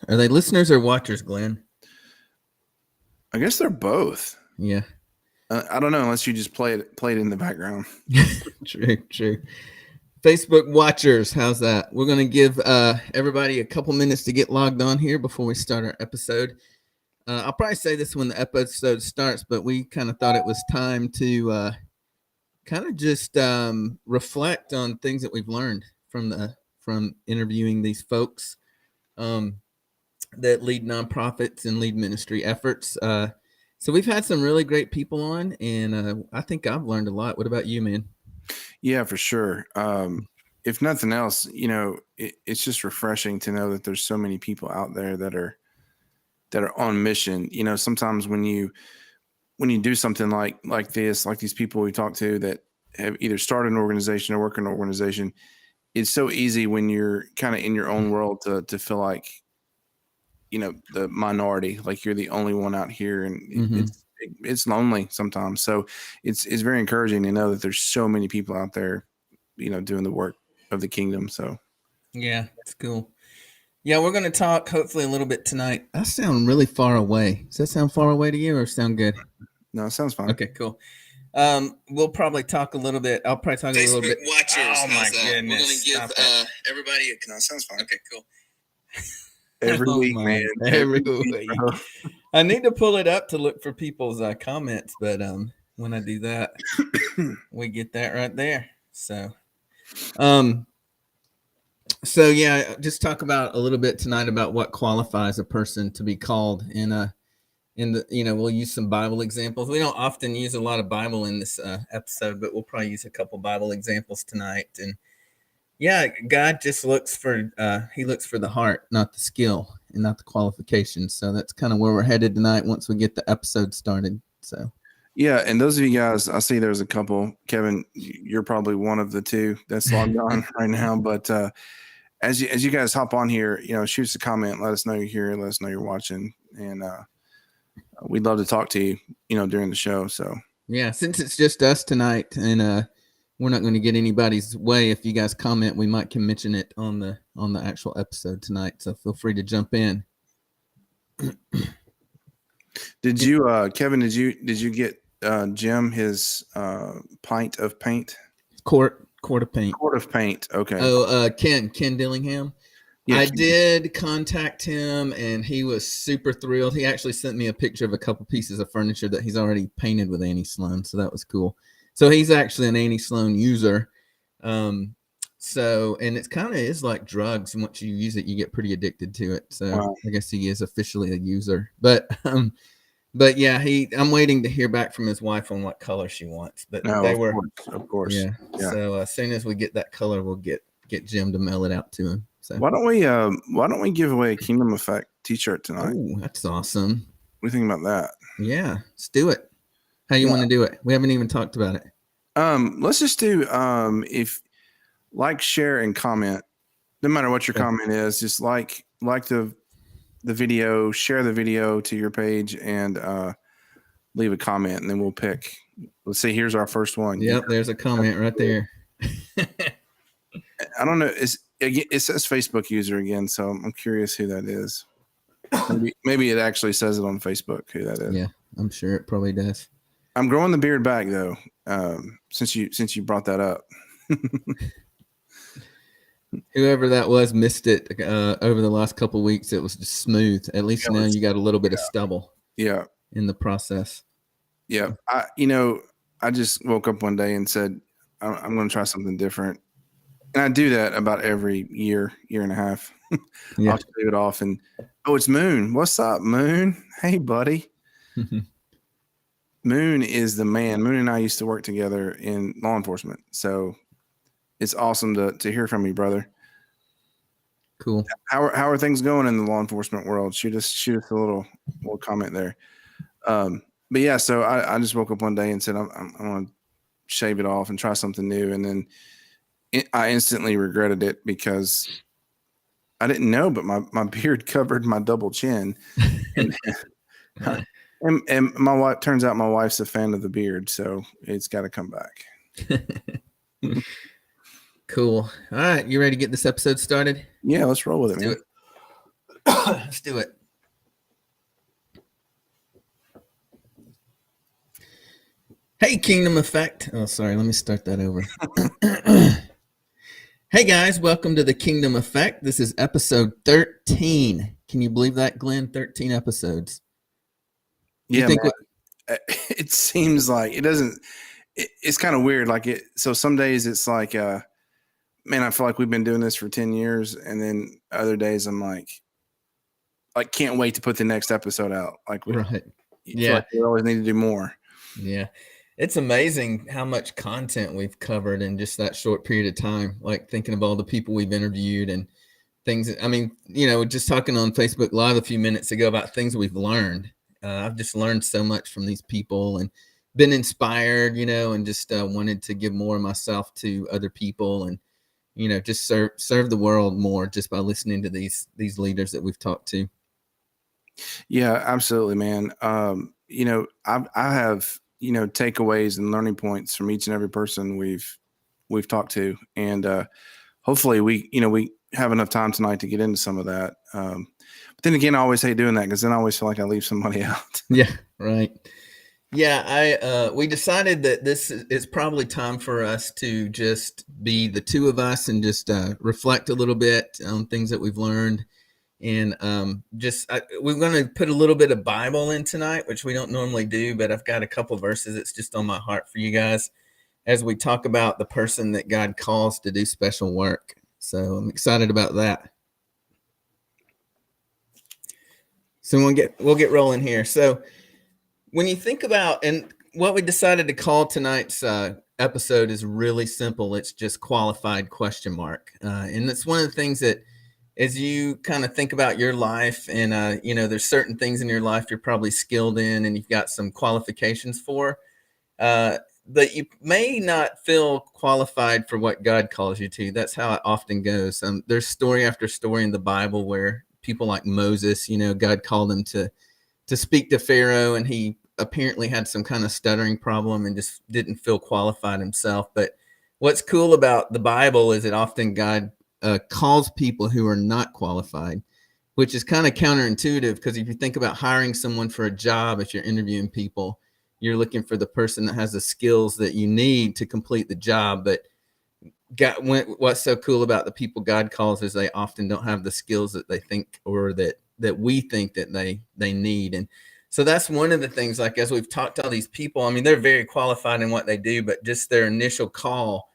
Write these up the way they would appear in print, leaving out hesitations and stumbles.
Are they listeners or watchers, Glenn? I guess they're both. Yeah. I don't know unless you just play it in the background. True. Facebook watchers, how's that? We're going to give everybody a couple minutes to get logged on here before we start our episode. I'll probably say this when the episode starts, but we kind of thought it was time to kind of just reflect on things that we've learned from interviewing these folks um, that lead nonprofits and lead ministry efforts. So we've had some really great people on, and I think I've learned a lot. What about you, man? Yeah, for sure. If nothing else, it's just refreshing to know that there's so many people out there that are on mission. Sometimes when you do something like this, like these people we talk to that have either started an organization or work in an organization, it's so easy when you're kind of in your own world to feel like the minority, like you're the only one out here, and it's lonely sometimes. So it's very encouraging to know that there's so many people out there doing the work of the kingdom. So Yeah, it's cool. Yeah, we're going to talk hopefully a little bit tonight. I sound really far away. Does that sound far away to you or sound good? No, it sounds fine. Okay, cool. We'll probably talk a little bit. I'll probably talk a little bit. Watchers, oh my goodness! We're gonna give everybody. No, it sounds fine. Okay, cool. Every week, man. Every week. I need to pull it up to look for people's comments, but when I do that, we get that right there. So yeah, just talk about a little bit tonight about what qualifies a person to be called in the we'll use some Bible examples. We don't often use a lot of Bible in this episode, but we'll probably use a couple Bible examples tonight. And yeah, God just looks for he looks for the heart, not the skill and not the qualifications. So that's kind of where we're headed tonight once we get the episode started. So yeah, and those of you guys, I see there's a couple. Kevin, you're probably one of the two that's logged on right now. But as you guys hop on here, shoot us a comment, let us know you're here, let us know you're watching, and we'd love to talk to you, during the show. So yeah, since it's just us tonight, and we're not going to get anybody's way. If you guys comment, we might can mention it on the actual episode tonight. So feel free to jump in. Did you, Kevin? Did you get Jim his pint of paint? Quart of paint. Quart of paint. Okay. Oh, Ken Dillingham. Yeah, I did contact him, and he was super thrilled. He actually sent me a picture of a couple pieces of furniture that he's already painted with Annie Sloan, so that was cool. So he's actually an Annie Sloan user. So, and it's kind of is like drugs. And once you use it, you get pretty addicted to it. So wow. I guess he is officially a user. But yeah, I'm waiting to hear back from his wife on what color she wants. But they were, of course. Yeah. So as soon as we get that color, we'll get Jim to mail it out to him. So why don't we give away a Kingdom Effect T-shirt tonight? Oh, that's awesome. What do you think about that? Yeah, let's do it. How you want to do it? We haven't even talked about it. Let's just do if like, share, and comment. No matter what your comment is, just like the video, share the video to your page, and leave a comment, and then we'll pick. Let's see. Here's our first one. Yep, there's a comment right there. I don't know. It says Facebook user again, so I'm curious who that is. Maybe it actually says it on Facebook who that is. Yeah, I'm sure it probably does. I'm growing the beard back though. Since you brought that up. Whoever that was missed it over the last couple of weeks. It was just smooth. At least now you got a little bit of stubble. Yeah. In the process. Yeah. I just woke up one day and said, I'm going to try something different. And I do that about every year and a half. Yeah. I'll shave it off and, it's Moon. What's up, Moon? Hey, buddy. Moon is the man. Moon and I used to work together in law enforcement. So it's awesome to hear from you, brother. Cool. How are things going in the law enforcement world? Shoot us a little comment there. But yeah, so I just woke up one day and said, I'm going to shave it off and try something new. And then I instantly regretted it because I didn't know, but my beard covered my double chin. And my wife, turns out my wife's a fan of the beard, so it's got to come back. Cool. All right, you ready to get this episode started? Yeah, let's roll with it, man. Let's do it. Hey, Kingdom Effect. Oh, sorry. Let me start that over. Hey, guys. Welcome to the Kingdom Effect. This is episode 13. Can you believe that, Glenn? 13 episodes. Yeah, man. It seems like it doesn't. It's kind of weird. Like it. So some days it's like, man, I feel like we've been doing this for 10 years, and then other days I'm like can't wait to put the next episode out. Like, right. Yeah, like we always need to do more. Yeah. It's amazing how much content we've covered in just that short period of time. Like thinking of all the people we've interviewed and things. I mean, just talking on Facebook Live a few minutes ago about things we've learned. I've just learned so much from these people and been inspired, and just wanted to give more of myself to other people and, just serve the world more just by listening to these leaders that we've talked to. Yeah, absolutely, man. I have, takeaways and learning points from each and every person we've talked to. And hopefully we have enough time tonight to get into some of that. But then again, I always hate doing that because then I always feel like I leave somebody out. Yeah, right. Yeah, we decided that this is probably time for us to just be the two of us and just reflect a little bit on things that we've learned. And we're going to put a little bit of Bible in tonight, which we don't normally do, but I've got a couple verses that's just on my heart for you guys as we talk about the person that God calls to do special work. So I'm excited about that. So we'll get rolling here. So when you think about, and what we decided to call tonight's episode is really simple. It's just qualified ? And that's one of the things that as you kind of think about your life and, there's certain things in your life you're probably skilled in and you've got some qualifications for, but you may not feel qualified for what God calls you to. That's how it often goes. There's story after story in the Bible where people like Moses, God called him to speak to Pharaoh, and he apparently had some kind of stuttering problem and just didn't feel qualified himself. But what's cool about the Bible is that often God calls people who are not qualified, which is kind of counterintuitive because if you think about hiring someone for a job, if you're interviewing people, you're looking for the person that has the skills that you need to complete the job. But what's so cool about the people God calls is they often don't have the skills that they think or that we think that they need. And so that's one of the things, like as we've talked to all these people, I mean, they're very qualified in what they do, but just their initial call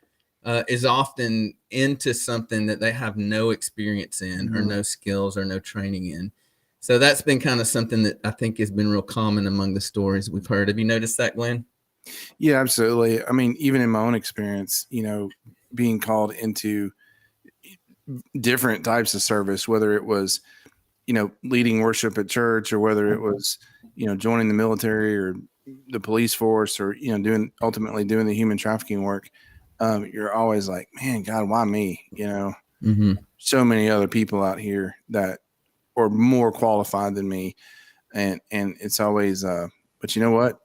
is often into something that they have no experience in or no skills or no training in. So that's been kind of something that I think has been real common among the stories we've heard. Have you noticed that, Glenn? Yeah, absolutely. I mean, even in my own experience, being called into different types of service, whether it was, leading worship at church or whether it was, joining the military or the police force or, ultimately doing the human trafficking work. You're always like, man, God, why me? So many other people out here that are more qualified than me. And it's always, but you know what?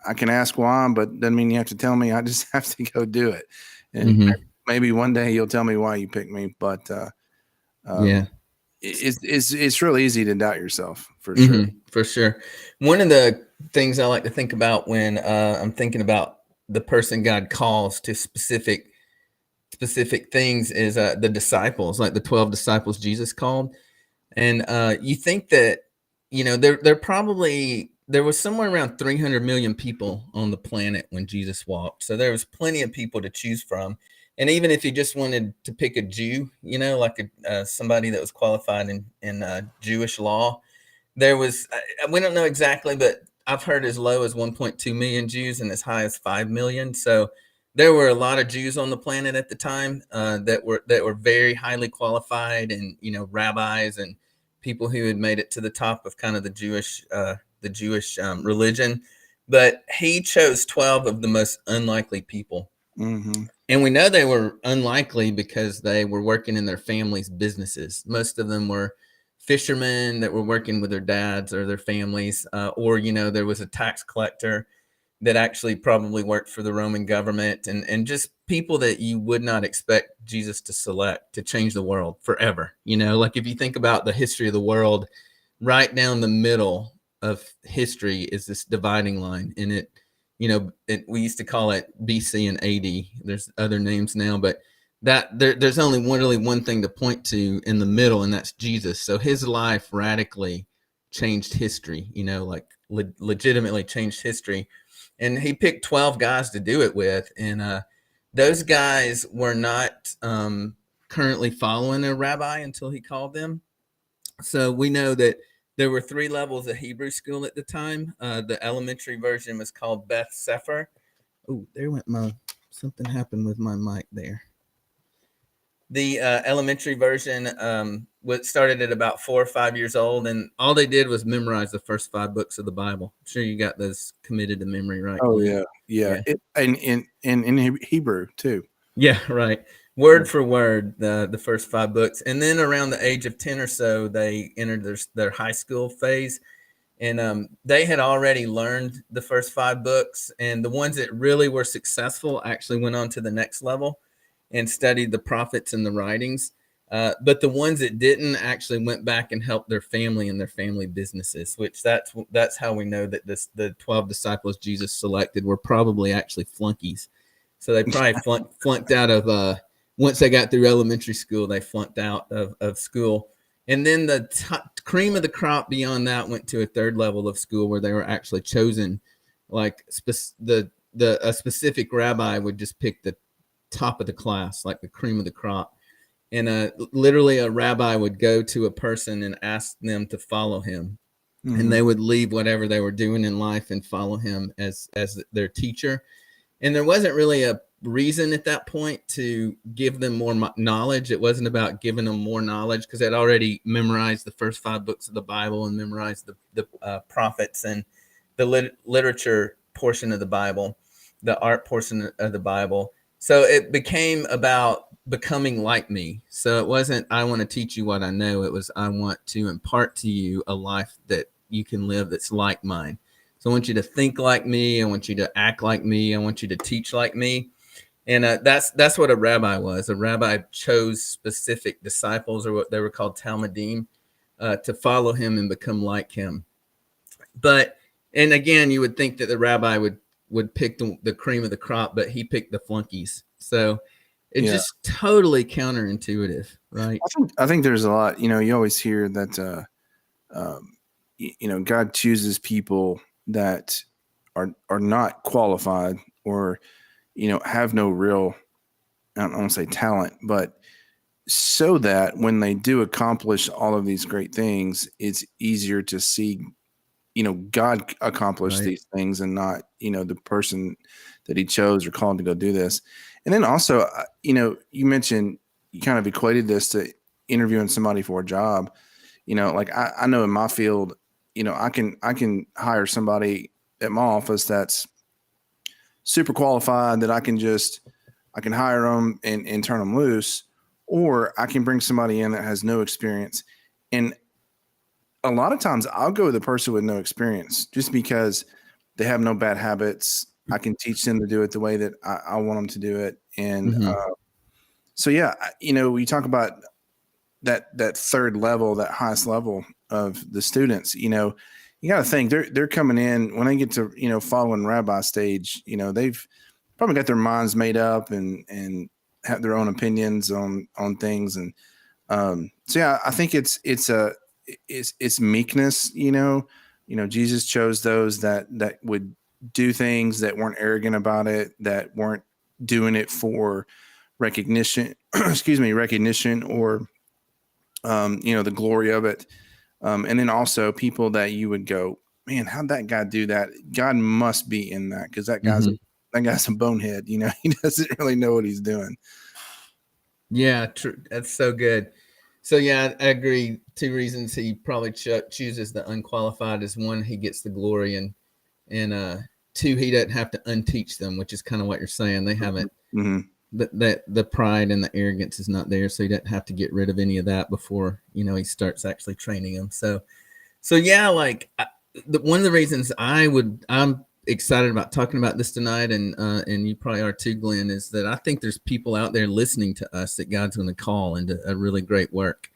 I can ask why, but doesn't mean you have to tell me. I just have to go do it. And maybe one day you'll tell me why you picked me. But it's really easy to doubt yourself for sure. For sure. One of the things I like to think about when I'm thinking about the person God calls to specific things is the disciples, like the 12 disciples Jesus called. And you think that, there was somewhere around 300 million people on the planet when Jesus walked. So there was plenty of people to choose from. And even if you just wanted to pick a Jew, like somebody that was qualified in Jewish law, there was, we don't know exactly, but I've heard as low as 1.2 million Jews and as high as 5 million. So there were a lot of Jews on the planet at the time that were very highly qualified, and rabbis and people who had made it to the top of kind of the Jewish religion. But he chose 12 of the most unlikely people. And we know they were unlikely because they were working in their families' businesses. Most of them were fishermen that were working with their dads or their families, or there was a tax collector that actually probably worked for the Roman government, and just people that you would not expect Jesus to select to change the world forever. Like if you think about the history of the world, right down the middle of history is this dividing line. And we used to call it BC and AD. There's other names now, but there's only really one thing to point to in the middle, and that's Jesus. So his life radically changed history, like legitimately changed history. And he picked 12 guys to do it with. And those guys were not currently following a rabbi until he called them. So we know that there were 3 levels of Hebrew school at the time. The elementary version was called Beth Sefer. Oh, there went something happened with my mic there. The elementary version started at about 4 or 5 years old, and all they did was memorize the first 5 books of the Bible. I'm sure you got those committed to memory, right? Oh, yeah. And in Hebrew too. Yeah, right. Word for word, the first 5 books. And then around the age of 10 or so, they entered their high school phase. And they had already learned the first 5 books. And the ones that really were successful actually went on to the next level and studied the prophets and the writings. But the ones that didn't actually went back and helped their family and their family businesses, which that's how we know that the 12 disciples Jesus selected were probably actually flunkies. So they probably flunked out of once they got through elementary school, they flunked out of school. And then the cream of the crop beyond that went to a 3rd level of school where they were actually chosen. Like a specific rabbi would just pick the top of the class, like the cream of the crop. And literally a rabbi would go to a person and ask them to follow him. Mm-hmm. And they would leave whatever they were doing in life and follow him as their teacher. And there wasn't really a reason at that point to give them more knowledge. It wasn't about giving them more knowledge because they'd already memorized the first 5 books of the Bible and memorized the prophets and the literature portion of the Bible, the art portion of the Bible. So it became about becoming like me. So it wasn't, I want to teach you what I know. It was, I want to impart to you a life that you can live that's like mine. So I want you to think like me. I want you to act like me. I want you to teach like me. And that's what a rabbi was. A rabbi chose specific disciples, or what they were called Talmudim, to follow him and become like him. And again, you would think that the rabbi would pick the cream of the crop, but he picked the flunkies. So it's just totally counterintuitive, right? I think there's a lot, you always hear that, God chooses people that are not qualified or, have no real, I don't want to say talent, but so that when they do accomplish all of these great things, it's easier to see, God accomplish these things and not, the person that he chose or called to go do this. And then also, you mentioned, you kind of equated this to interviewing somebody for a job. Like I know in my field, I can hire somebody at my office that's super qualified that I can hire them and turn them loose, or I can bring somebody in that has no experience. And a lot of times I'll go with the person with no experience just because they have no bad habits. I can teach them to do it the way that I want them to do it. And so, yeah, we talk about that 3rd level, that highest level of the students, you got to think they're coming in when they get to, following rabbi stage, they've probably got their minds made up and have their own opinions on things. And so, yeah, I think it's meekness, Jesus chose those that would do things, that weren't arrogant about it, that weren't doing it for recognition, or, the glory of it. And then also people that you would go, man, how'd that guy do that? God must be in that, because that guy's a bonehead. He doesn't really know what he's doing. Yeah, true. That's so good. So yeah, I agree. 2 reasons he probably chooses the unqualified is 1, he gets the glory, and 2, he doesn't have to unteach them, which is kind of what you're saying. They haven't. That the pride and the arrogance is not there, so he doesn't have to get rid of any of that before he starts actually training them. So yeah, like one of the reasons I'm excited about talking about this tonight, and you probably are too, Glenn, is that I think there's people out there listening to us that God's going to call into a really great work.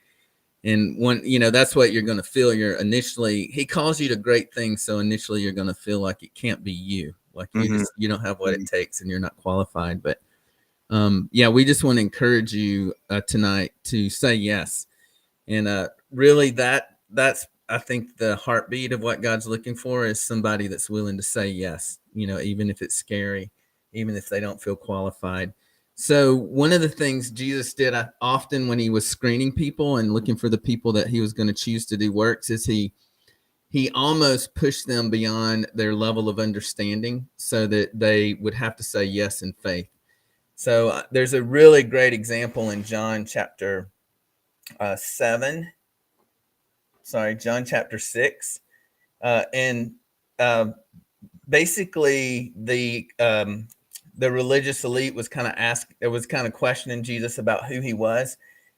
And when, that's what you're going to feel. He calls you to great things. So initially you're going to feel like it can't be you. Like you don't have what it takes and you're not qualified. But we just want to encourage you tonight to say yes. And really that's, I think, the heartbeat of what God's looking for is somebody that's willing to say yes, even if it's scary, even if they don't feel qualified. So one of the things Jesus did often when he was screening people and looking for the people that he was going to choose to do works is he almost pushed them beyond their level of understanding so that they would have to say yes in faith. So there's a really great example in John chapter 6. Basically the religious elite was kind of questioning Jesus about who he was.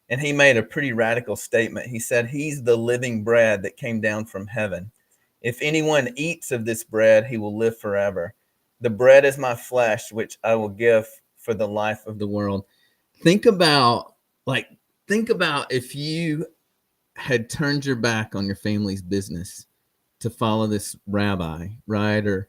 And he made a pretty radical statement. He said, he's the living bread that came down from heaven. If anyone eats of this bread, he will live forever. The bread is my flesh, which I will give for the life of the world. Think about if you had turned your back on your family's business to follow this rabbi, right? Or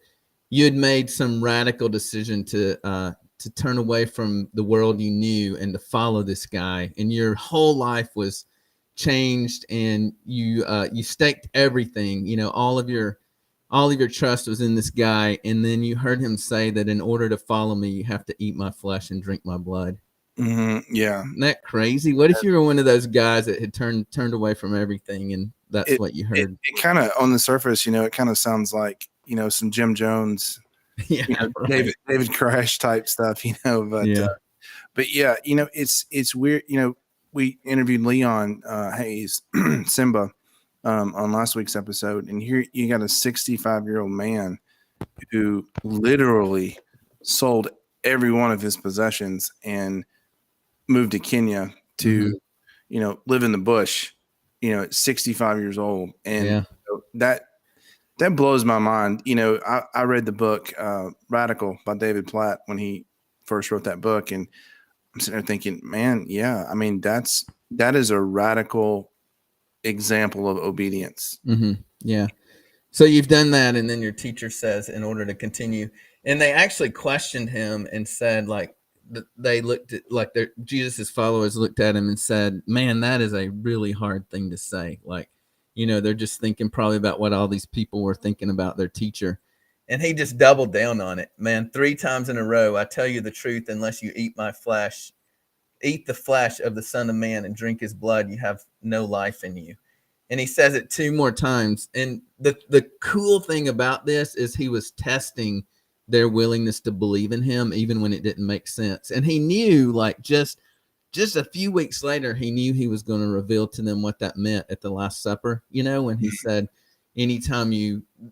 you had made some radical decision to turn away from the world you knew and to follow this guy, and your whole life was changed, and you staked everything, all of your trust was in this guy, and then you heard him say that in order to follow me, you have to eat my flesh and drink my blood. Yeah. Isn't that crazy? What if you were one of those guys that had turned away from everything, and that's what you heard? It kind of, on the surface, it kind of sounds like, some Jim Jones, right. David Koresh type stuff, but yeah, it's weird. We interviewed Leon Hayes, Simba, on last week's episode, and here you got a 65-year-old man who literally sold every one of his possessions and moved to Kenya to, live in the bush, at 65 years old. And that blows my mind. I read the book Radical by David Platt when he first wrote that book, and I'm sitting there thinking, man, yeah, I mean, that is a radical example of obedience. Yeah. So you've done that, and then your teacher says, in order to continue, and they actually questioned him and said, they looked at, Jesus's followers looked at him and said, man, that is a really hard thing to say. They're just thinking probably about what all these people were thinking about their teacher. And he just doubled down on it, man. 3 times in a row, I tell you the truth, unless you eat my flesh, eat the flesh of the Son of Man and drink his blood, you have no life in you. And he says it 2 more times. And the cool thing about this is he was testing their willingness to believe in him, even when it didn't make sense. And he knew, just a few weeks later, he knew he was going to reveal to them what that meant at the Last Supper, when he said, anytime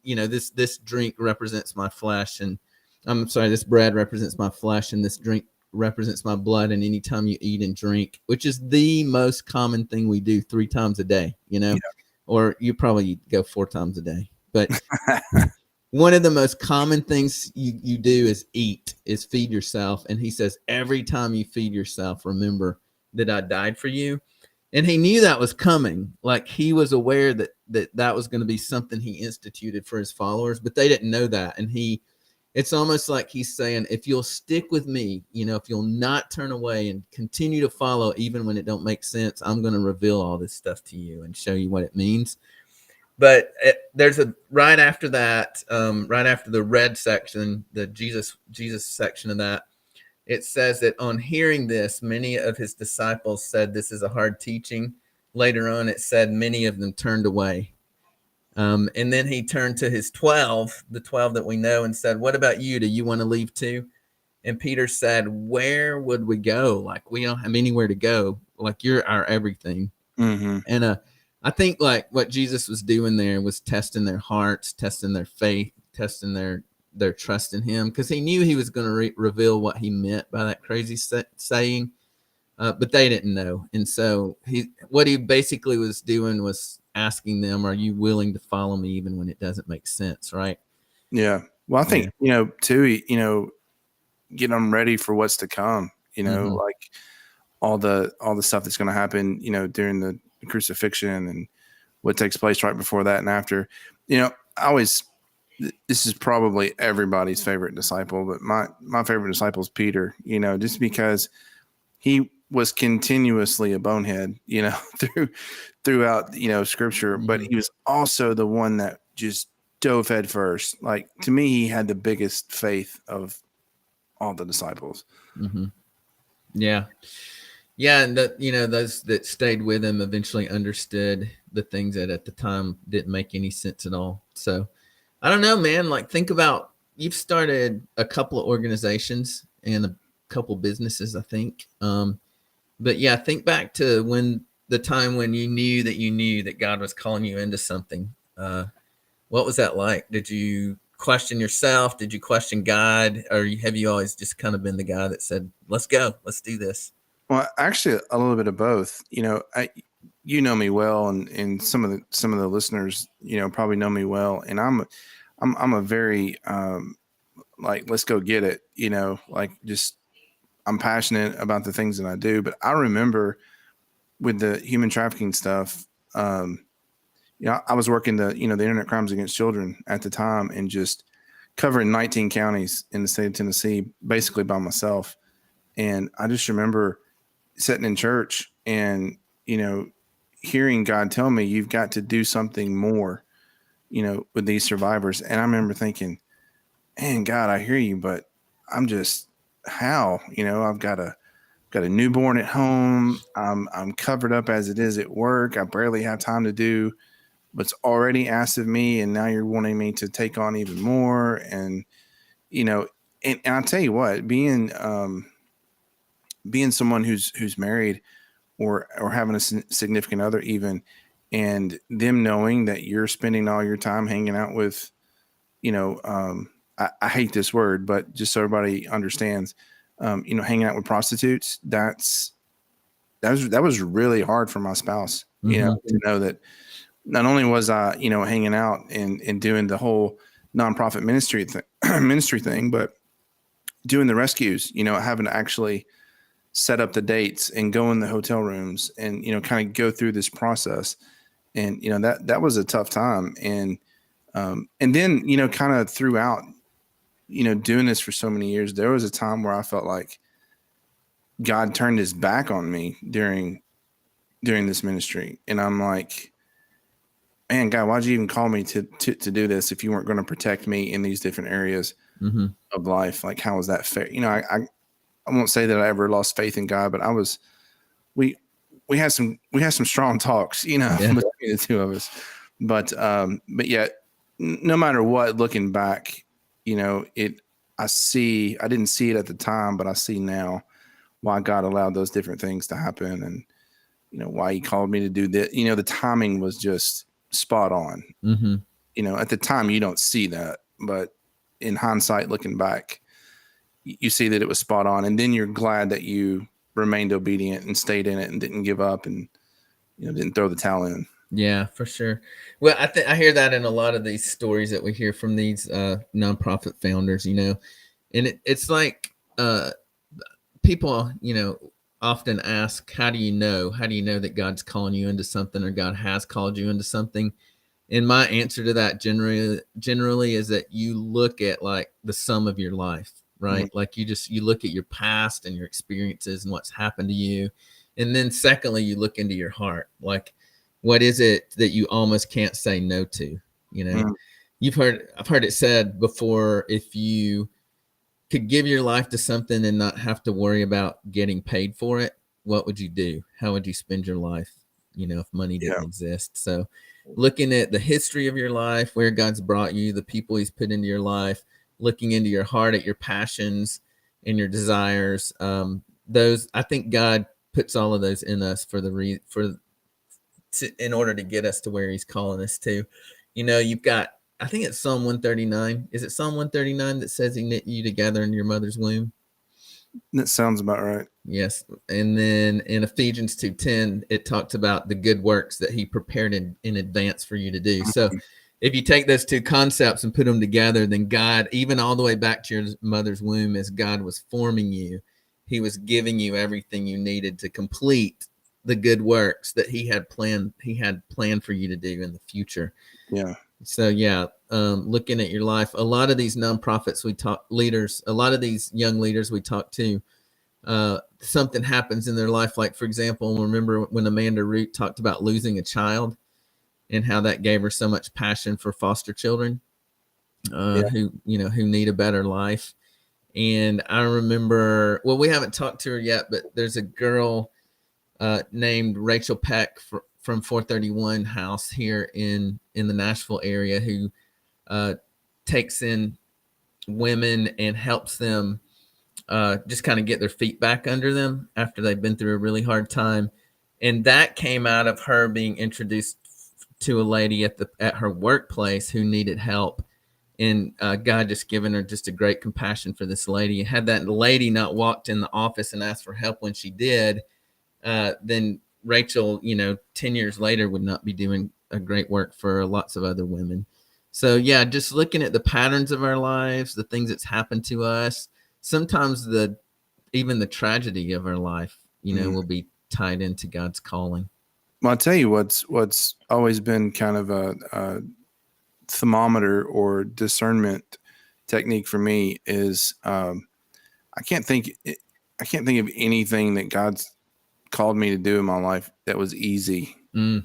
this drink represents my flesh, and I'm sorry, this bread represents my flesh, and this drink represents my blood, and anytime you eat and drink, which is the most common thing we do 3 times a day, or you probably go 4 times a day, but one of the most common things you do is feed yourself. And he says, every time you feed yourself, remember that I died for you. And he knew that was coming. He was aware that was going to be something he instituted for his followers, but they didn't know that. And it's almost like he's saying, if you'll stick with me, if you'll not turn away and continue to follow, even when it don't make sense, I'm going to reveal all this stuff to you and show you what it means. But there's right after that, right after the red section, the Jesus section of that, it says that on hearing this, many of his disciples said, this is a hard teaching. Later on, it said many of them turned away. And then he turned to his 12, the 12 that we know, and said, what about you? Do you want to leave too? And Peter said, where would we go? We don't have anywhere to go. You're our everything. And I think what Jesus was doing there was testing their hearts, testing their faith, testing their trust in him, because he knew he was going to reveal what he meant by that crazy saying, but they didn't know. And so what he basically was doing was asking them, are you willing to follow me even when it doesn't make sense, right? Yeah. Well, I think, too, get them ready for what's to come, like all the stuff that's going to happen, during the crucifixion and what takes place right before that and after. This is probably everybody's favorite disciple, but my favorite disciple is Peter, just because he was continuously a bonehead, throughout, scripture, but he was also the one that just dove head first. Like, to me, he had the biggest faith of all the disciples. Yeah. And that, those that stayed with him eventually understood the things that at the time didn't make any sense at all. So I don't know, man, like, think about, you've started a couple of organizations and a couple businesses, I think. But yeah, think back to the time when you knew that God was calling you into something. What was that like? Did you question yourself? Did you question God? Or have you always just kind of been the guy that said, let's go, let's do this? Well, actually, a little bit of both. You know me well, and some of the listeners, probably know me well. And I'm a very like, let's go get it. Like, just, I'm passionate about the things that I do. But I remember with the human trafficking stuff, I was working the Internet Crimes Against Children at the time, and just covering 19 counties in the state of Tennessee, basically by myself. And I just remember sitting in church and, hearing God tell me, you've got to do something more, with these survivors. And I remember thinking, man, God, I hear you, but I'm just, how, I've got a newborn at home. I'm covered up as it is at work. I barely have time to do what's already asked of me. And now you're wanting me to take on even more. And, and I'll tell you what, being someone who's married or having a significant other even, and them knowing that you're spending all your time hanging out with, I hate this word, but just so everybody understands, hanging out with prostitutes, that was really hard for my spouse, to know that not only was I, hanging out and doing the whole nonprofit ministry thing, but doing the rescues, having to actually set up the dates and go in the hotel rooms and, kind of go through this process. And, that was a tough time. And then, kind of throughout, doing this for so many years, there was a time where I felt like God turned his back on me during this ministry. And I'm like, man, God, why'd you even call me to do this if you weren't going to protect me in these different areas of life? Like, how was that fair? I won't say that I ever lost faith in God, but we had some strong talks, between the two of us. But yet, no matter what, looking back, I didn't see it at the time, but I see now why God allowed those different things to happen, and why he called me to do that. The timing was just spot on. At the time you don't see that, but in hindsight, looking back, you see that it was spot on, and then you're glad that you remained obedient and stayed in it and didn't give up and didn't throw the towel in. Yeah, for sure. Well, I hear that in a lot of these stories that we hear from these nonprofit founders, and it's like people, often ask, how do you know that God's calling you into something, or God has called you into something? And my answer to that generally is that you look at, like, the sum of your life, right? Mm-hmm. Like, you look at your past and your experiences and what's happened to you. And then secondly, you look into your heart. Like, what is it that you almost can't say no to? Mm-hmm. I've heard it said before, if you could give your life to something and not have to worry about getting paid for it, what would you do? How would you spend your life, if money didn't exist? So looking at the history of your life, where God's brought you, the people he's put into your life, looking into your heart at your passions and your desires, those, I think God puts all of those in us in order to get us to where he's calling us to. You've got, I think it's Psalm 139. Is it Psalm 139 that says he knit you together in your mother's womb? That sounds about right. Yes. And then in Ephesians 2:10, it talks about the good works that he prepared in advance for you to do. So if you take those two concepts and put them together, then God, even all the way back to your mother's womb, as God was forming you, he was giving you everything you needed to complete the good works that he had planned for you to do in the future. Yeah. So yeah, looking at your life, a lot of these nonprofits a lot of these young leaders we talk to, something happens in their life. Like, for example, remember when Amanda Root talked about losing a child and how that gave her so much passion for foster children, who need a better life. And I remember, well, we haven't talked to her yet, but there's a girl named Rachel Peck from 431 House here in the Nashville area, who takes in women and helps them just kind of get their feet back under them after they've been through a really hard time. And that came out of her being introduced to a lady at her workplace who needed help. And God just given her just a great compassion for this lady. And had that lady not walked in the office and asked for help when she did, then Rachel, 10 years later would not be doing a great work for lots of other women. So yeah, just looking at the patterns of our lives, the things that's happened to us, sometimes even the tragedy of our life, will be tied into God's calling. Well, I'll tell you what's always been kind of a thermometer or discernment technique for me is I can't think of anything that God's called me to do in my life that was easy. And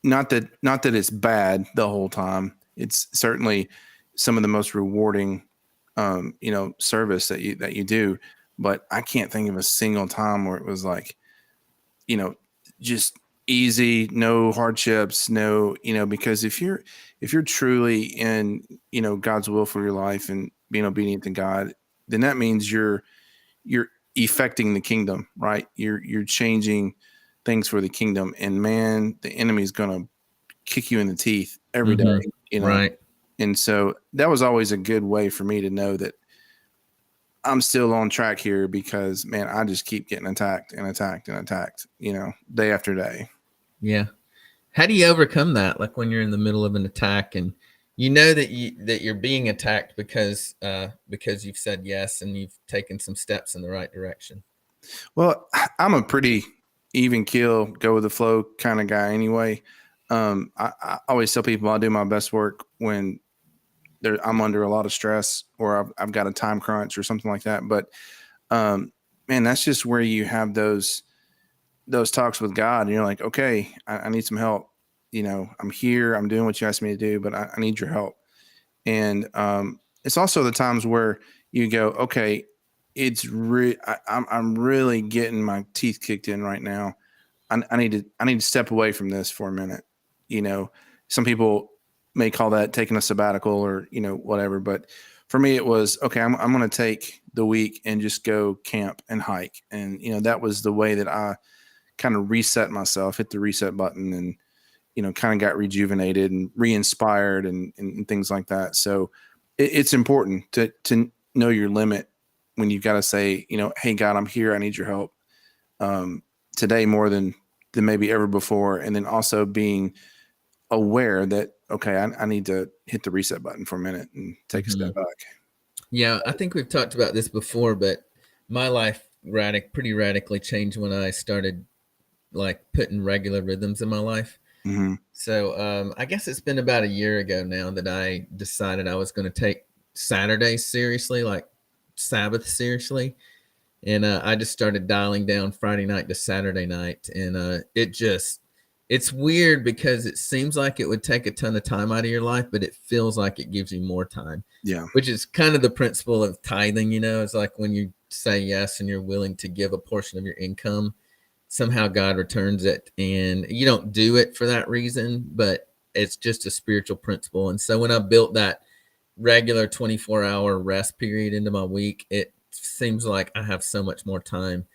not that it's bad the whole time. It's certainly some of the most rewarding service that you do, but I can't think of a single time where it was like, just easy, no hardships, no, because if you're truly in, God's will for your life and being obedient to God, then that means you're effecting the kingdom, right? You're changing things for the kingdom, and man, the enemy is going to kick you in the teeth every day, Right. And so that was always a good way for me to know that I'm still on track here, because man, I just keep getting attacked and attacked and attacked, day after day. Yeah. How do you overcome that? Like when you're in the middle of an attack and that you're being attacked because you've said yes and you've taken some steps in the right direction. Well, I'm a pretty even keel, go with the flow kind of guy anyway. I always tell people I do my best work when I'm under a lot of stress, or I've got a time crunch or something like that. But man, that's just where you have those talks with God, and you're like, okay, I need some help. I'm here, I'm doing what you asked me to do, but I need your help. And it's also the times where you go, okay, I'm really getting my teeth kicked in right now. I need to step away from this for a minute. Some people may call that taking a sabbatical or, whatever. But for me, it was, okay, I'm going to take the week and just go camp and hike. And, that was the way that I kind of reset myself, hit the reset button, and, kind of got rejuvenated and re-inspired and things like that. So it's important to know your limit when you've got to say, hey, God, I'm here. I need your help today more than maybe ever before. And then also being aware that, okay, I need to hit the reset button for a minute and take a step back. Yeah, I think we've talked about this before, but my life pretty radically changed when I started like putting regular rhythms in my life. Mm-hmm. So I guess it's been about a year ago now that I decided I was going to take Saturdays seriously, like Sabbath seriously. And I just started dialing down Friday night to Saturday night. And it's weird because it seems like it would take a ton of time out of your life, but it feels like it gives you more time. Yeah. Which is kind of the principle of tithing, It's like when you say yes and you're willing to give a portion of your income, somehow God returns it. And you don't do it for that reason, but it's just a spiritual principle. And so when I built that regular 24-hour rest period into my week, it seems like I have so much more time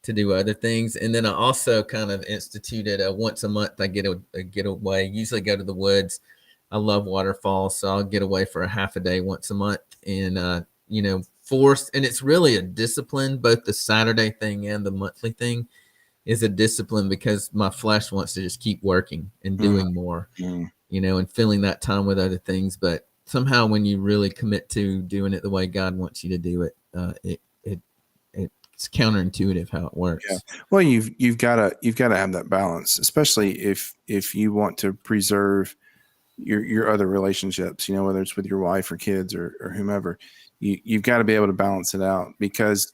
to do other things. And then I also kind of instituted once a month I get a getaway, usually go to the woods. I love waterfalls, so I'll get away for a half a day once a month, and force. And it's really a discipline, both the Saturday thing and the monthly thing. is a discipline because my flesh wants to just keep working and doing more, and filling that time with other things. But somehow when you really commit to doing it the way God wants you to do it, it's counterintuitive how it works. Yeah. Well, you've got to have that balance, especially if you want to preserve your other relationships, whether it's with your wife or kids or whomever. You've got to be able to balance it out, because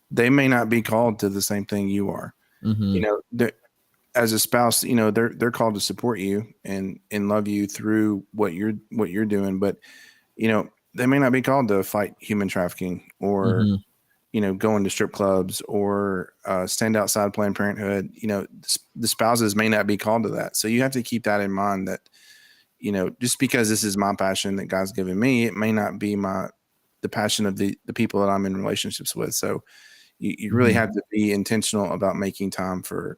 they may not be called to the same thing you are. As a spouse, they're called to support you and love you through what you're doing, but they may not be called to fight human trafficking or go into strip clubs or stand outside Planned Parenthood. The spouses may not be called to that, so you have to keep that in mind, that just because this is my passion that God's given me, it may not be the passion of the people that I'm in relationships with. So you really have to be intentional about making time for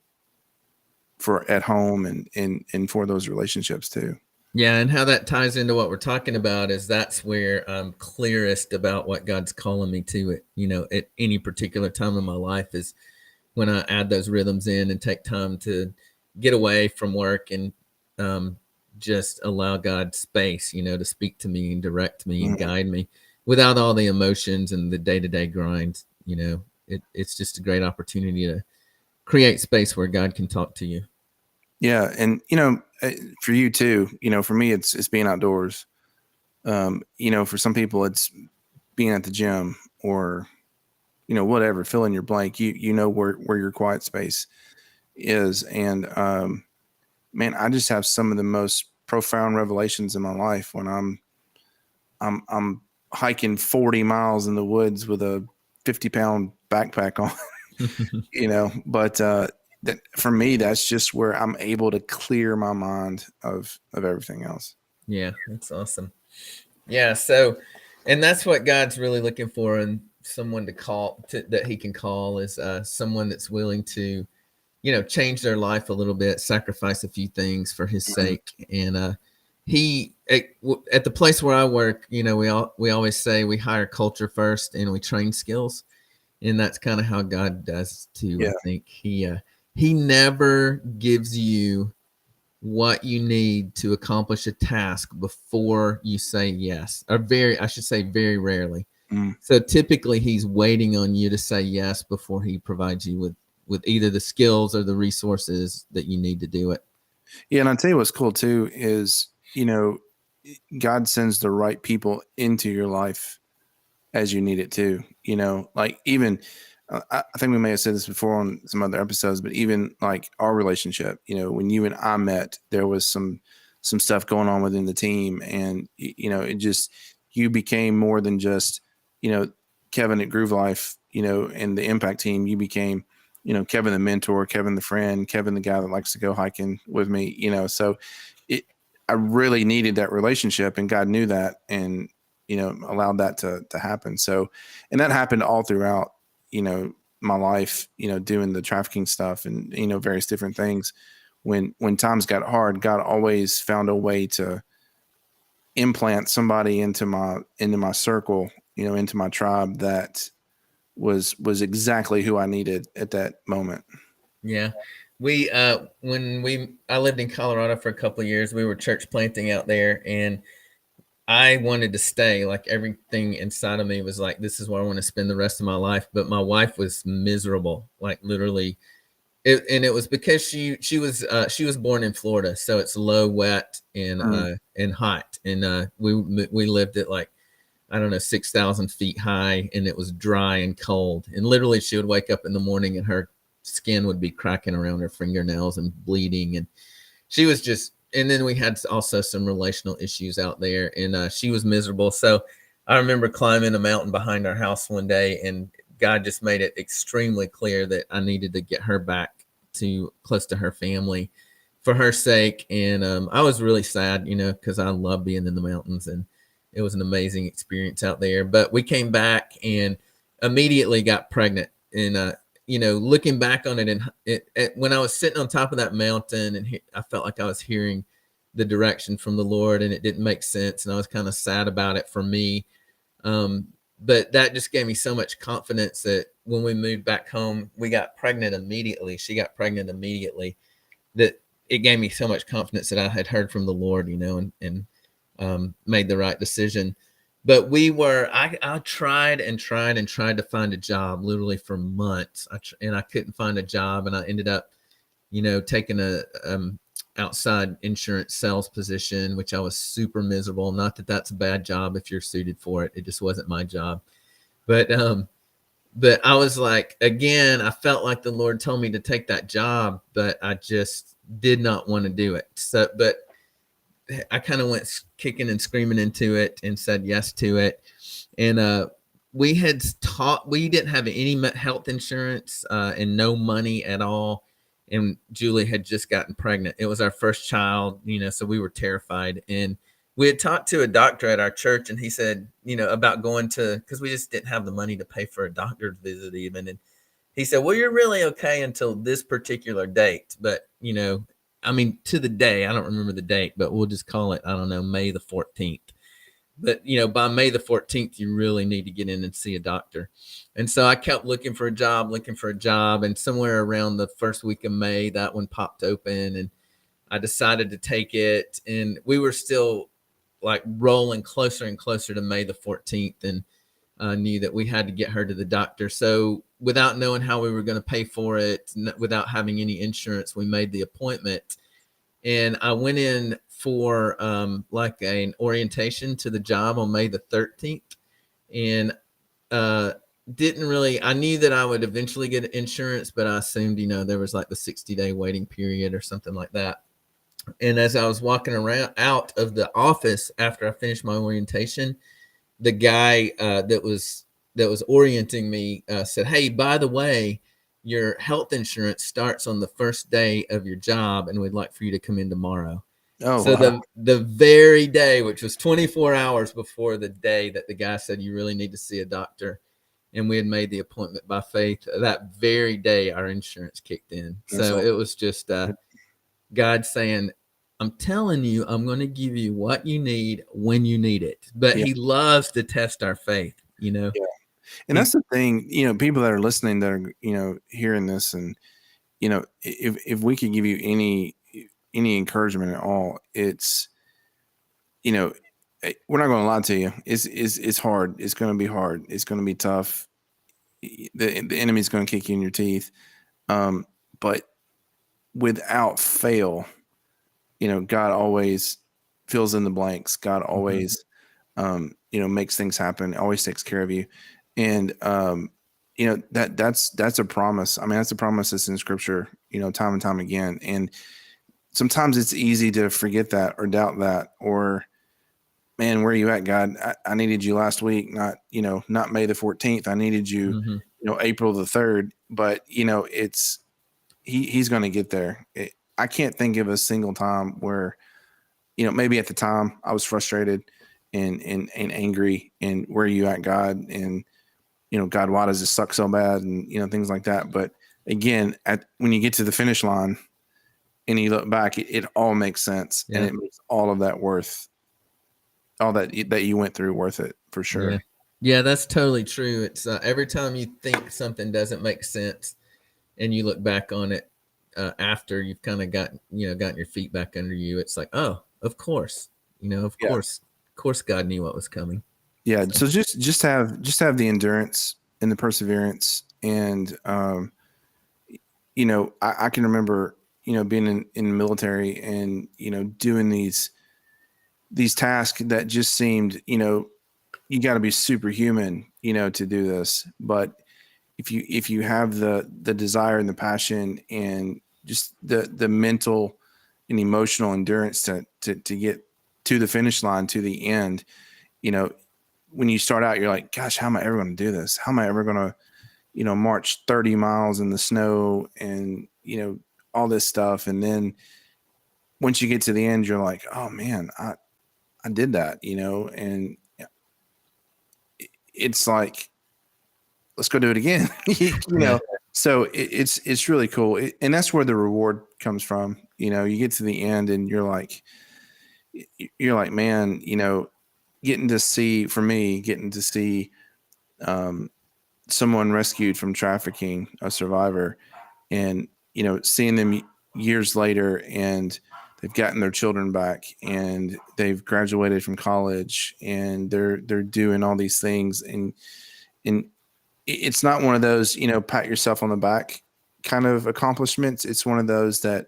at home and for those relationships too. Yeah. And how that ties into what we're talking about is that's where I'm clearest about what God's calling me to it, at any particular time in my life, is when I add those rhythms in and take time to get away from work and just allow God space, to speak to me and direct me and guide me without all the emotions and the day-to-day grind. It's just a great opportunity to create space where God can talk to you. Yeah. And, for you too, for me, it's being outdoors. For some people it's being at the gym or, whatever, fill in your blank, where your quiet space is. And, man, I just have some of the most profound revelations in my life when I'm hiking 40 miles in the woods with a 50-pound backpack on, but, that for me, that's just where I'm able to clear my mind of everything else. Yeah, that's awesome. Yeah. So, and that's what God's really looking for in someone that he can call, is someone that's willing to, change their life a little bit, sacrifice a few things for his sake. And at the place where I work, we always say we hire culture first and we train skills. And that's kind of how God does too. Yeah. I think he never gives you what you need to accomplish a task before you say yes, or I should say very rarely. So typically he's waiting on you to say yes before he provides you with either the skills or the resources that you need to do it. Yeah. And I'll tell you what's cool too is, God sends the right people into your life as you need it too. Like even, I think we may have said this before on some other episodes, but even like our relationship, when you and I met, there was some stuff going on within the team, and it just, you became more than just, Kevin at Groove Life, and the Impact team. You became, Kevin the mentor, Kevin the friend, Kevin the guy that likes to go hiking with me. So I really needed that relationship, and God knew that, and allowed that to happen. So, and that happened all throughout, my life, doing the trafficking stuff and, various different things. When times got hard, God always found a way to implant somebody into my circle, into my tribe that was exactly who I needed at that moment. Yeah. We, I lived in Colorado for a couple of years. We were church planting out there, and I wanted to stay. Like everything inside of me was like, this is where I want to spend the rest of my life. But my wife was miserable, like literally. And it was because she was born in Florida, so it's low, wet, and hot. And we lived at like, I don't know, 6,000 feet high, and it was dry and cold. And literally, she would wake up in the morning and her skin would be cracking around her fingernails and bleeding, and she was just. And then we had also some relational issues out there, and she was miserable. So I remember climbing a mountain behind our house one day, and God just made it extremely clear that I needed to get her back to close to her family for her sake. And I was really sad, because I love being in the mountains, and it was an amazing experience out there. But we came back and immediately got pregnant. And looking back on it, and when I was sitting on top of that mountain, and I felt like I was hearing the direction from the Lord, and it didn't make sense, and I was kind of sad about it for me. But that just gave me so much confidence that when we moved back home, we got pregnant immediately. She got pregnant immediately. That it gave me so much confidence that I had heard from the Lord, and made the right decision. But I tried and tried and tried to find a job literally for months. And I couldn't find a job, and I ended up, taking a outside insurance sales position, which I was super miserable. Not that that's a bad job if you're suited for it. It just wasn't my job. But I was like, again, I felt like the Lord told me to take that job, but I just did not want to do it. So, but I kind of went kicking and screaming into it and said yes to it. And we didn't have any health insurance and no money at all. And Julie had just gotten pregnant. It was our first child, so we were terrified. And we had talked to a doctor at our church, and he said, about going because we just didn't have the money to pay for a doctor's visit even. And he said, well, you're really okay until this particular date. But, I mean, to the day, I don't remember the date, but we'll just call it, I don't know, May the 14th. But, by May the 14th, you really need to get in and see a doctor. And so I kept looking for a job. And somewhere around the first week of May, that one popped open, and I decided to take it. And we were still like rolling closer and closer to May the 14th, and knew that we had to get her to the doctor. So without knowing how we were going to pay for it, without having any insurance, we made the appointment. And I went in for like an orientation to the job on May the 13th. And I knew that I would eventually get insurance, but I assumed, there was like the 60-day waiting period or something like that. And as I was walking around out of the office after I finished my orientation, the guy that was orienting me said, hey, by the way, your health insurance starts on the first day of your job, and we'd like for you to come in tomorrow. Oh, So wow. the very day, which was 24 hours before the day that the guy said you really need to see a doctor, and we had made the appointment by faith, that very day our insurance kicked in. So it was just God saying, I'm telling you, I'm going to give you what you need when you need it. But he loves to test our faith, Yeah. And that's the thing, people that are listening that are, hearing this, and, if we could give you any encouragement at all, it's, we're not going to lie to you. It's hard. It's going to be hard. It's going to be tough. The enemy's going to kick you in your teeth. But without fail, God always fills in the blanks. God always, makes things happen. Always takes care of you. And, that's a promise. I mean, that's a promise that's in scripture, time and time again. And sometimes it's easy to forget that or doubt that, or, man, where are you at, God? I needed you last week, not May the 14th. I needed you, April the 3rd. But, it's, he's going to get there. I can't think of a single time where, maybe at the time I was frustrated and angry, and where are you at, God? And, God, why does this suck so bad? And, things like that. But again, when you get to the finish line and you look back, it all makes sense. Yeah. And it makes all of that worth, all that you went through, worth it for sure. Yeah, that's totally true. It's every time you think something doesn't make sense and you look back on it after you've kind of gotten your feet back under you, it's like, oh, of course, of course God knew what was coming. Yeah. So just have the endurance and the perseverance. And, I can remember, being in the military and, doing these tasks that just seemed, you got to be superhuman, to do this. But if you have the desire and the passion and just the mental and emotional endurance to get to the finish line, to the end, when you start out, you're like, gosh, how am I ever going to do this? How am I ever going to, march 30 miles in the snow and, all this stuff. And then once you get to the end, you're like, oh man, I did that, and it's like, let's go do it again. So it's really cool. And that's where the reward comes from. You get to the end and you're like, man, getting to see someone rescued from trafficking, a survivor, and seeing them years later, and they've gotten their children back, and they've graduated from college, and they're doing all these things, and it's not one of those pat yourself on the back kind of accomplishments. It's one of those that,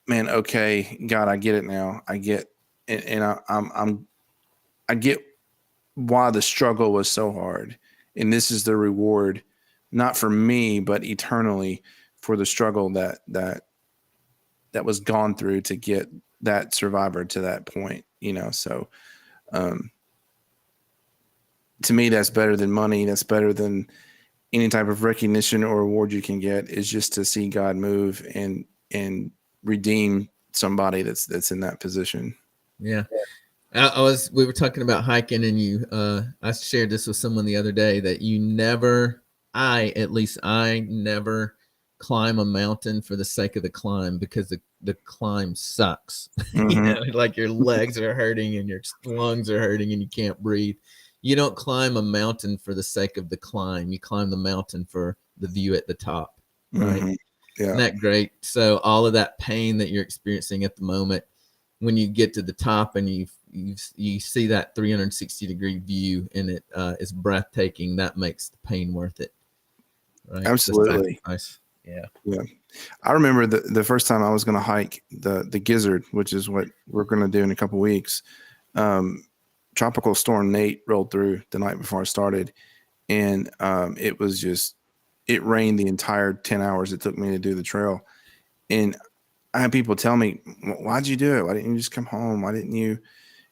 man, okay, God, I get it now. I get, and I get why the struggle was so hard, and this is the reward, not for me, but eternally, for the struggle that was gone through to get that survivor to that point. So to me, that's better than money. That's better than any type of recognition or award you can get, is just to see God move and redeem somebody that's in that position. Yeah. We were talking about hiking, and I shared this with someone the other day, that I never climb a mountain for the sake of the climb, because the climb sucks. Mm-hmm. Like your legs are hurting and your lungs are hurting and you can't breathe. You don't climb a mountain for the sake of the climb. You climb the mountain for the view at the top, right? Mm-hmm. Yeah. Isn't that great? So all of that pain that you're experiencing at the moment, when you get to the top and you see that 360-degree view, and it is breathtaking, that makes the pain worth it. Right? Absolutely. Yeah. I remember the first time I was going to hike the Gizzard, which is what we're going to do in a couple of weeks. Tropical Storm Nate rolled through the night before I started, and it rained the entire 10 hours it took me to do the trail. And I had people tell me, why'd you do it? Why didn't you just come home? Why didn't you,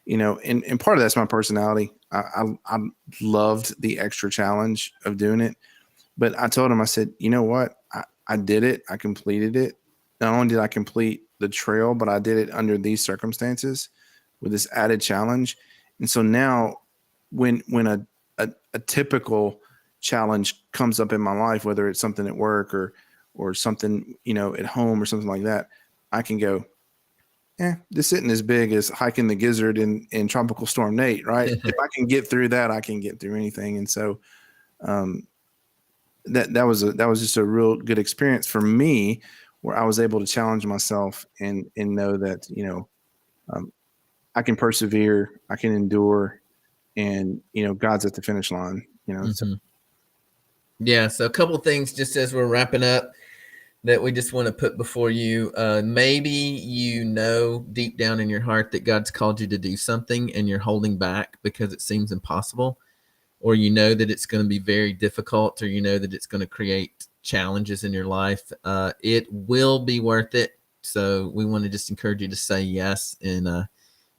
and part of that's my personality. I loved the extra challenge of doing it. But I told him, I said, you know what? I did it. I completed it. Not only did I complete the trail, but I did it under these circumstances with this added challenge. And so now when a typical challenge comes up in my life, whether it's something at work or something, at home or something like that, I can go, this isn't as big as hiking the Gizzard in Tropical Storm Nate, right? If I can get through that, I can get through anything. And so that was just a real good experience for me, where I was able to challenge myself and know that, I can persevere, I can endure, and, God's at the finish line, Mm-hmm. So. Yeah. So a couple of things just as we're wrapping up that we just want to put before you. Maybe deep down in your heart that God's called you to do something and you're holding back because it seems impossible, or that it's going to be very difficult, or that it's going to create challenges in your life. It will be worth it. So we want to just encourage you to say yes and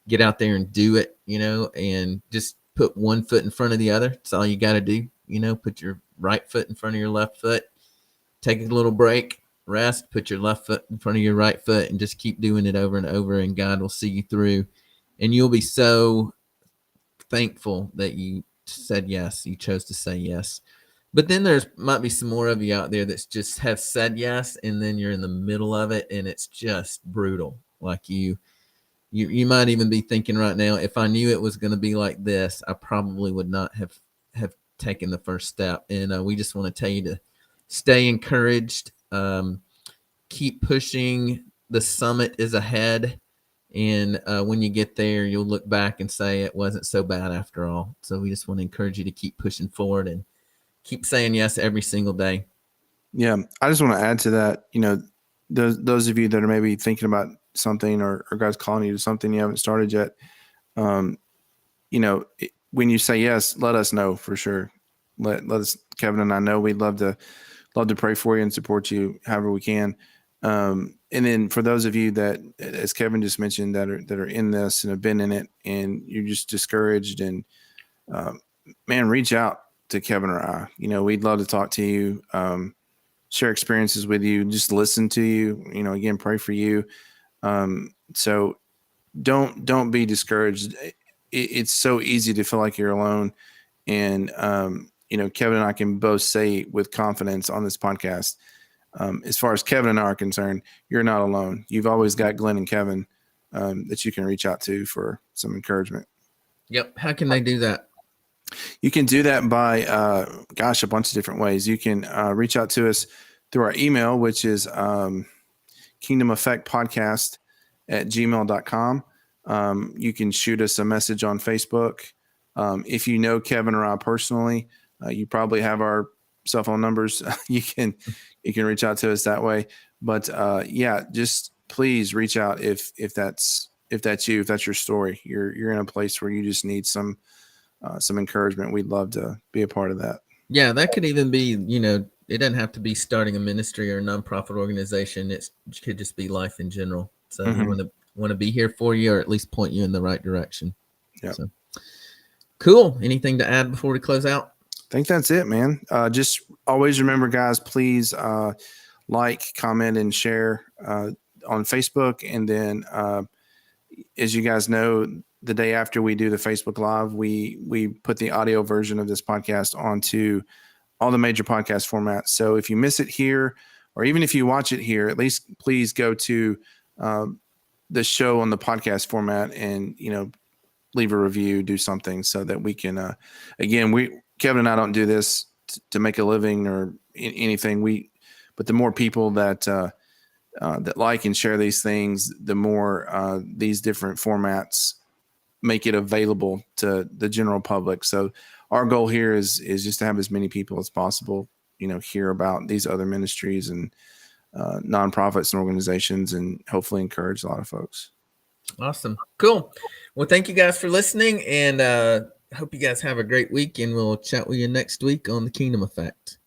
get out there and do it, and just put one foot in front of the other. That's all you got to do. Put your right foot in front of your left foot, take a little break, rest, put your left foot in front of your right foot, and just keep doing it over and over, and God will see you through. And you'll be so thankful that you said yes, you chose to say yes. But then might be some more of you out there that's just have said yes, and then you're in the middle of it and it's just brutal. Like you might even be thinking right now, if I knew it was going to be like this, I probably would not have taken the first step. And we just want to tell you to stay encouraged, keep pushing. The summit is ahead. And when you get there, you'll look back and say it wasn't so bad after all. So we just want to encourage you to keep pushing forward and keep saying yes every single day. Yeah. I just want to add to that, those of you that are maybe thinking about something or God's calling you to something you haven't started yet, when you say yes, let us know for sure. Let us, Kevin and I know. We'd love to pray for you and support you however we can. And then for those of you that, as Kevin just mentioned, that are in this and have been in it, and you're just discouraged, and man, reach out to Kevin or I. We'd love to talk to you, share experiences with you, just listen to you. Again, pray for you. So don't be discouraged. It's so easy to feel like you're alone. And, Kevin and I can both say with confidence on this podcast, as far as Kevin and I are concerned, you're not alone. You've always got Glenn and Kevin that you can reach out to for some encouragement. Yep. How can they do that? You can do that by, a bunch of different ways. You can reach out to us through our email, which is kingdomeffectpodcast@gmail.com. You can shoot us a message on Facebook. If you know Kevin or I personally, you probably have our cell phone numbers. you can reach out to us that way. But just please reach out if that's you, if that's your story. You're in a place where you just need some encouragement. We'd love to be a part of that. Yeah, that could even be, it doesn't have to be starting a ministry or a nonprofit organization. It could just be life in general. So we want to be here for you, or at least point you in the right direction. Yeah. So, cool. Anything to add before we close out? I think that's it, man. Just always remember, guys, please like, comment, and share on Facebook. And then, as you guys know, the day after we do the Facebook Live, we put the audio version of this podcast onto all the major podcast formats. So if you miss it here, or even if you watch it here, at least please go to the show on the podcast format and, leave a review, do something so that we can, again, Kevin and I don't do this to make a living or anything. But the more people that like and share these things, the more these different formats make it available to the general public. So our goal here is just to have as many people as possible, hear about these other ministries and nonprofits and organizations, and hopefully encourage a lot of folks. Awesome. Cool. Well, thank you guys for listening, and hope you guys have a great week, and we'll chat with you next week on the Kingdom Effect.